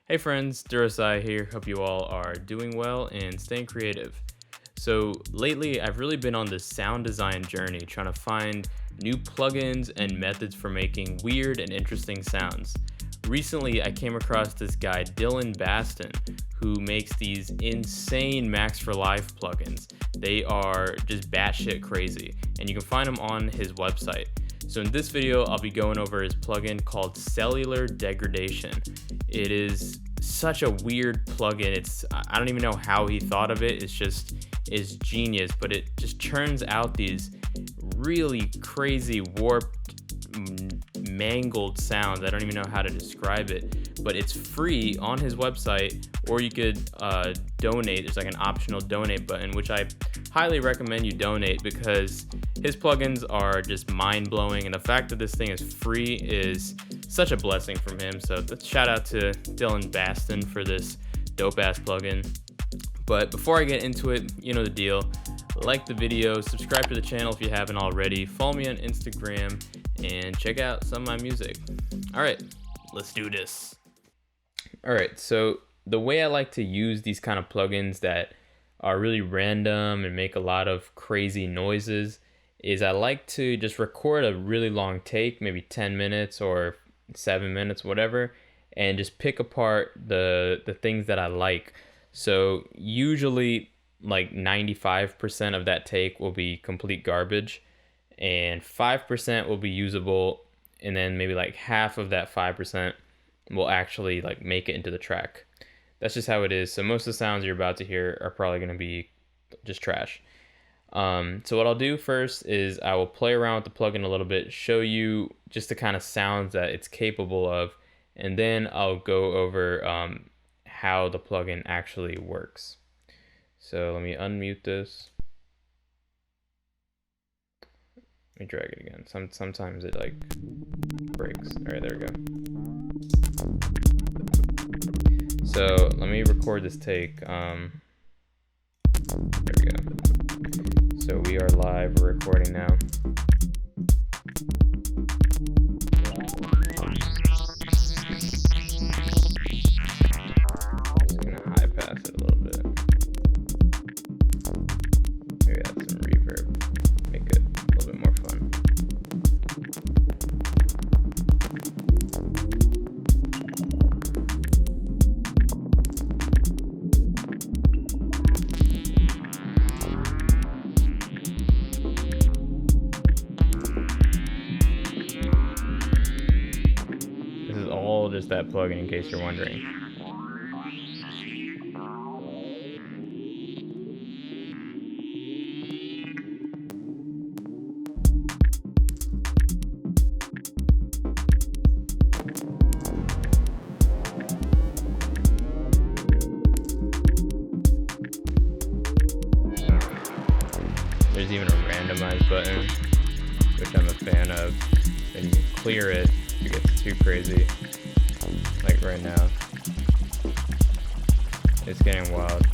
Hey friends, Durosai here. Hope you all are doing well and staying creative. So lately, I've really been on this sound design journey, trying to find new plugins and methods for making weird and interesting sounds. Recently, I came across this guy, Dylan Baston, who makes these insane Max for Live plugins. They are just batshit crazy, and you can find them on his website. So in this video, I'll be going over his plugin called Cellular Degradation. It is such a weird plugin. I don't even know how he thought of it. It's genius, but it just churns out these really crazy, warped, mangled sounds. I don't even know how to describe it, but it's free on his website, or you could donate. There's like an optional donate button, which I highly recommend you donate because his plugins are just mind-blowing, and the fact that this thing is free is such a blessing from him. So shout out to Dylan Baston for this dope-ass plugin. But before I get into it, you know the deal. Like the video, subscribe to the channel if you haven't already, follow me on Instagram, and check out some of my music. All right, let's do this. All right, so the way I like to use these kind of plugins that are really random and make a lot of crazy noises is I like to just record a really long take, maybe 10 minutes or 7 minutes, whatever, and just pick apart the things that I like. So usually like 95% of that take will be complete garbage and 5% will be usable, and then maybe like half of that 5% will actually like make it into the track. That's just how it is. So most of the sounds you're about to hear are probably going to be just trash. So what I'll do first is I will play around with the plugin a little bit, show you just the kind of sounds that it's capable of, and then I'll go over how the plugin actually works. So let me unmute this. Let me drag it again. Sometimes it like breaks. All right, there we go. So let me record this take. There we go. So we are live, we're recording now. Just gonna high pass it a little bit. Maybe add some reverb, make it a little bit more fun. This is all just that plugin, in case you're wondering. There's even a randomize button, which I'm a fan of. Then you can clear it if it gets too crazy. Like right now. It's getting wild.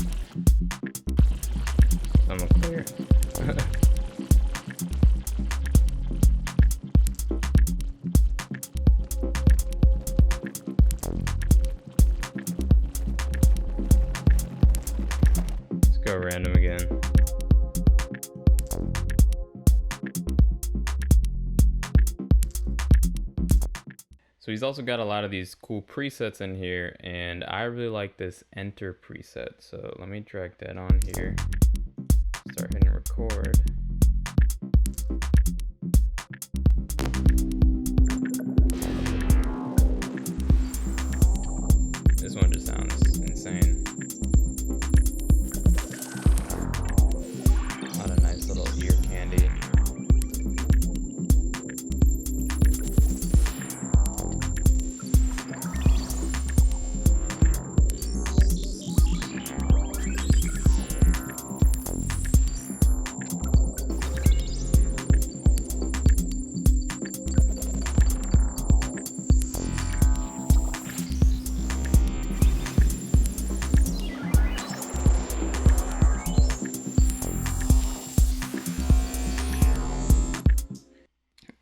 I'm gonna clear. Let's go random again. So he's also got a lot of these cool presets in here, and I really like this enter preset. So let me drag that on here. Start hitting record. This one just sounds insane. A lot of nice little ear candy.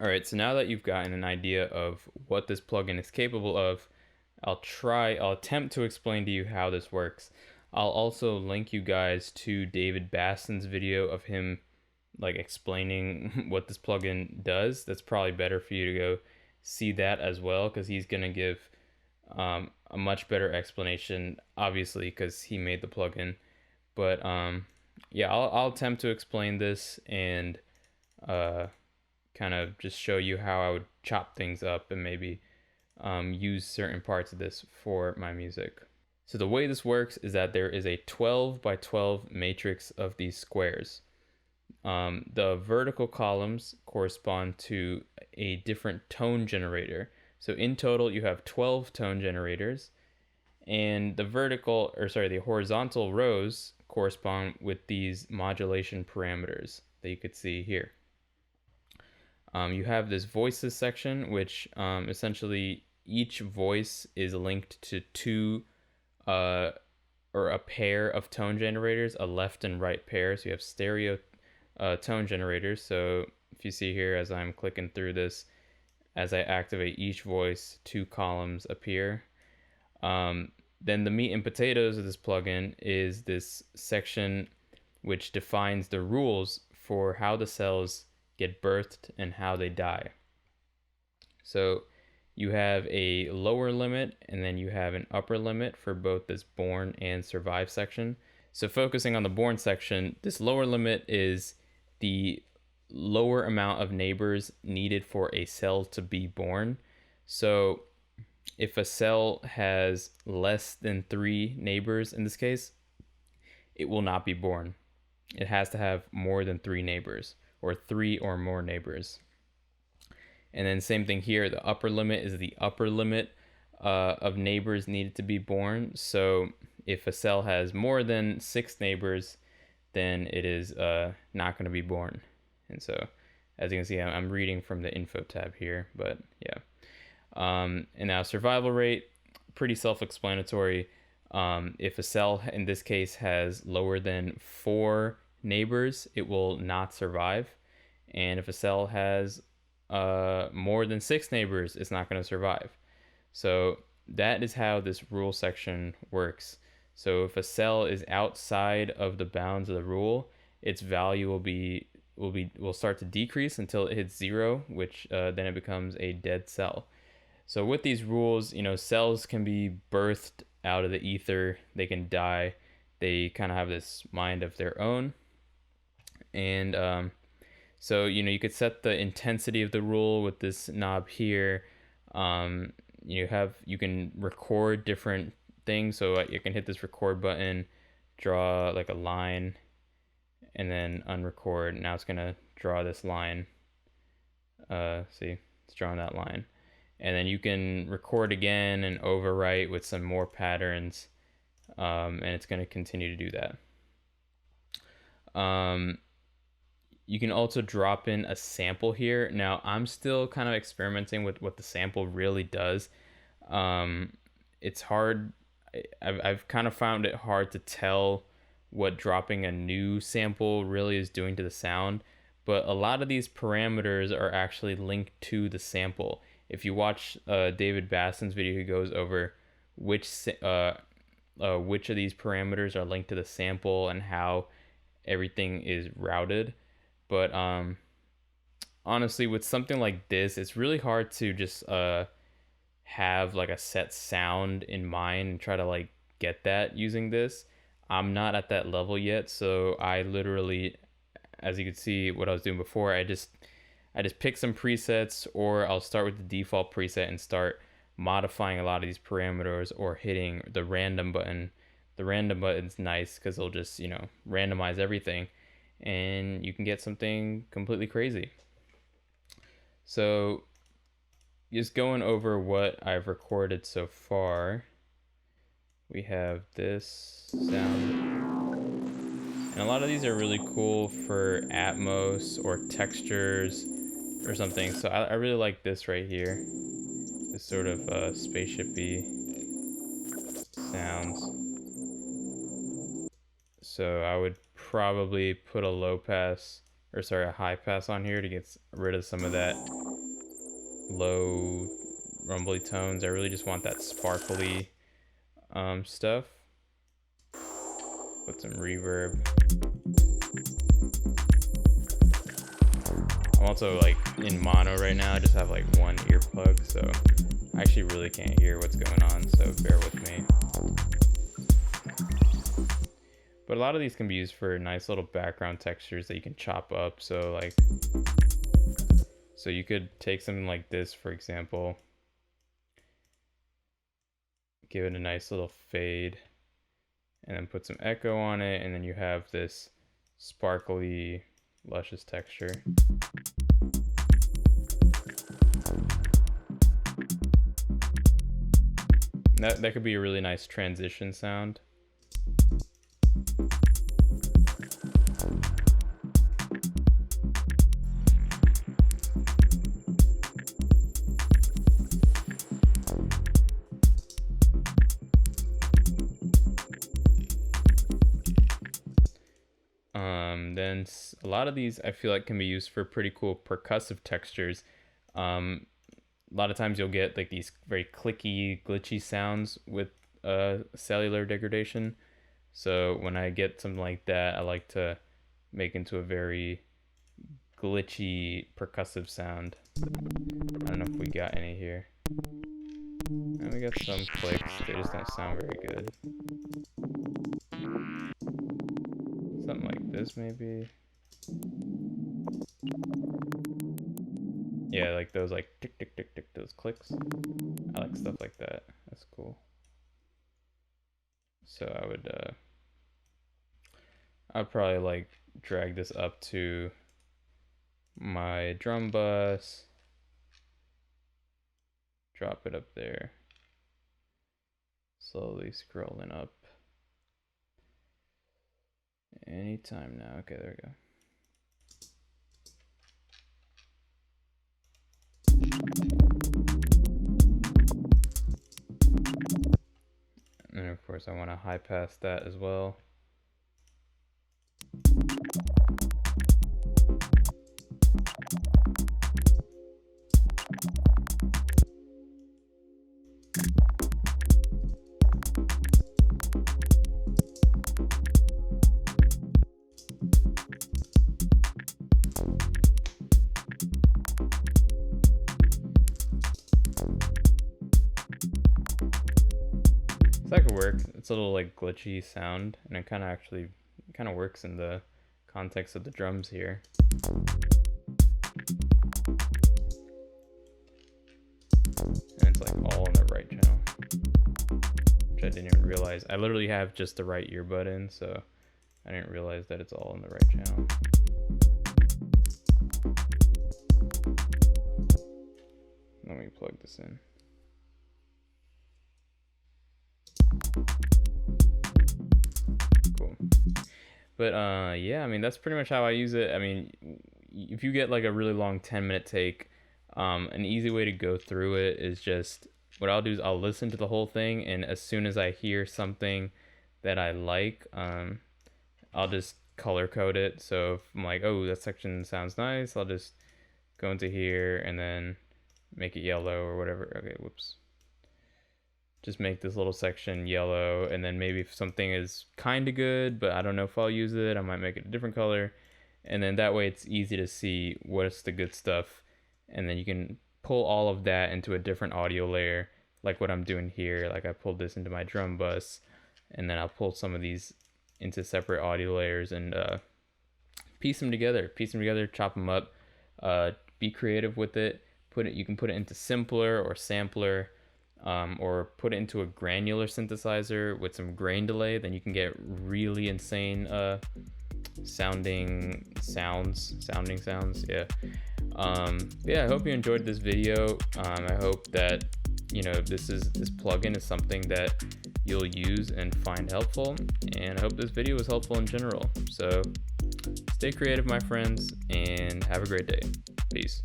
Alright, so now that you've gotten an idea of what this plugin is capable of, I'll attempt to explain to you how this works. I'll also link you guys to David Baston's video of him like explaining what this plugin does. That's probably better for you to go see that as well, because he's gonna give a much better explanation, obviously, because he made the plugin. But yeah, I'll attempt to explain this and kind of just show you how I would chop things up and maybe use certain parts of this for my music. So the way this works is that there is a 12 by 12 matrix of these squares. The vertical columns correspond to a different tone generator. So in total, you have 12 tone generators, and the horizontal rows correspond with these modulation parameters that you could see here. You have this voices section, which essentially each voice is linked to two or a pair of tone generators, a left and right pair. So you have stereo tone generators. So if you see here, as I'm clicking through this, as I activate each voice, two columns appear. Then the meat and potatoes of this plugin is this section which defines the rules for how the cells get birthed and how they die. So you have a lower limit and then you have an upper limit for both this born and survive section. So focusing on the born section, this lower limit is the lower amount of neighbors needed for a cell to be born. So if a cell has less than 3 neighbors in this case, it will not be born. It has to have more than 3 neighbors, or 3 or more neighbors. And then same thing here, the upper limit is the upper limit of neighbors needed to be born. So if a cell has more than 6 neighbors, then it is not going to be born. And so as you can see, I'm reading from the info tab here, but yeah. And now survival rate, pretty self-explanatory. If a cell in this case has lower than 4 neighbors, it will not survive. And if a cell has more than 6 neighbors, it's not going to survive. So that is how this rule section works. So if a cell is outside of the bounds of the rule, its value will start to decrease until it hits 0, which then it becomes a dead cell. So with these rules, cells can be birthed out of the ether. They can die. They kind of have this mind of their own. And so, you could set the intensity of the rule with this knob here. You can record different things. So you can hit this record button, draw like a line, and then unrecord. Now it's going to draw this line. See, it's drawing that line. And then you can record again and overwrite with some more patterns. And it's going to continue to do that. You can also drop in a sample here. Now, I'm still kind of experimenting with what the sample really does. It's hard. I've kind of found it hard to tell what dropping a new sample really is doing to the sound. But a lot of these parameters are actually linked to the sample. If you watch David Baston's video, he goes over which of these parameters are linked to the sample and how everything is routed. But honestly, with something like this, it's really hard to just have like a set sound in mind and try to like get that using this. I'm not at that level yet, so I literally, as you can see what I was doing before, I just pick some presets, or I'll start with the default preset and start modifying a lot of these parameters or hitting the random button. The random button's nice because it'll just, randomize everything and you can get something completely crazy. So just going over what I've recorded so far, we have this sound, and a lot of these are really cool for Atmos or textures or something. So I really like this right here, this sort of spaceshipy sounds. So I would probably put a high pass on here to get rid of some of that low rumbly tones. I really just want that sparkly stuff. Put some reverb. I'm also like in mono right now. I just have like one earplug, so I actually really can't hear what's going on, so bear with me. But a lot of these can be used for nice little background textures that you can chop up. So you could take something like this, for example, give it a nice little fade, and then put some echo on it, and then you have this sparkly, luscious texture. That could be a really nice transition sound. Then a lot of these I feel like can be used for pretty cool percussive textures. A lot of times you'll get like these very clicky, glitchy sounds with cellular degradation. So when I get something like that, I like to make into a very glitchy percussive sound. I don't know if we got any here. And we got some clicks, they just don't sound very good. Something like this maybe. Yeah, like those like tick tick tick tick, those clicks. I like stuff like that. That's cool. So I'd probably like drag this up to my drum bus. Drop it up there. Slowly scrolling up. Anytime now. Okay, there we go. And of course I want to high pass that as well. That could work. It's a little like glitchy sound, and it kind of works in the context of the drums here. And it's like all in the right channel, which I didn't even realize. I literally have just the right earbud in, so I didn't realize that it's all in the right channel. Let me plug this in. Cool. But yeah, I mean, that's pretty much how I use it. I mean, if you get like a really long 10-minute take, an easy way to go through it is just, what I'll do is I'll listen to the whole thing, and as soon as I hear something that I like, I'll just color code it. So if I'm like, oh, that section sounds nice, I'll just go into here and then make it yellow or whatever. Okay, whoops. Just make this little section yellow, and then maybe if something is kind of good, but I don't know if I'll use it, I might make it a different color. And then that way it's easy to see what's the good stuff. And then you can pull all of that into a different audio layer, like what I'm doing here. Like I pulled this into my drum bus, and then I'll pull some of these into separate audio layers and piece them together, chop them up, be creative with it. You can put it into simpler or sampler, or put it into a granular synthesizer with some grain delay. Then you can get really insane sounding sounds. Yeah. Yeah, I hope you enjoyed this video. I hope that this plugin is something that you'll use and find helpful, and I hope this video was helpful in general. So stay creative, my friends, and have a great day. Peace.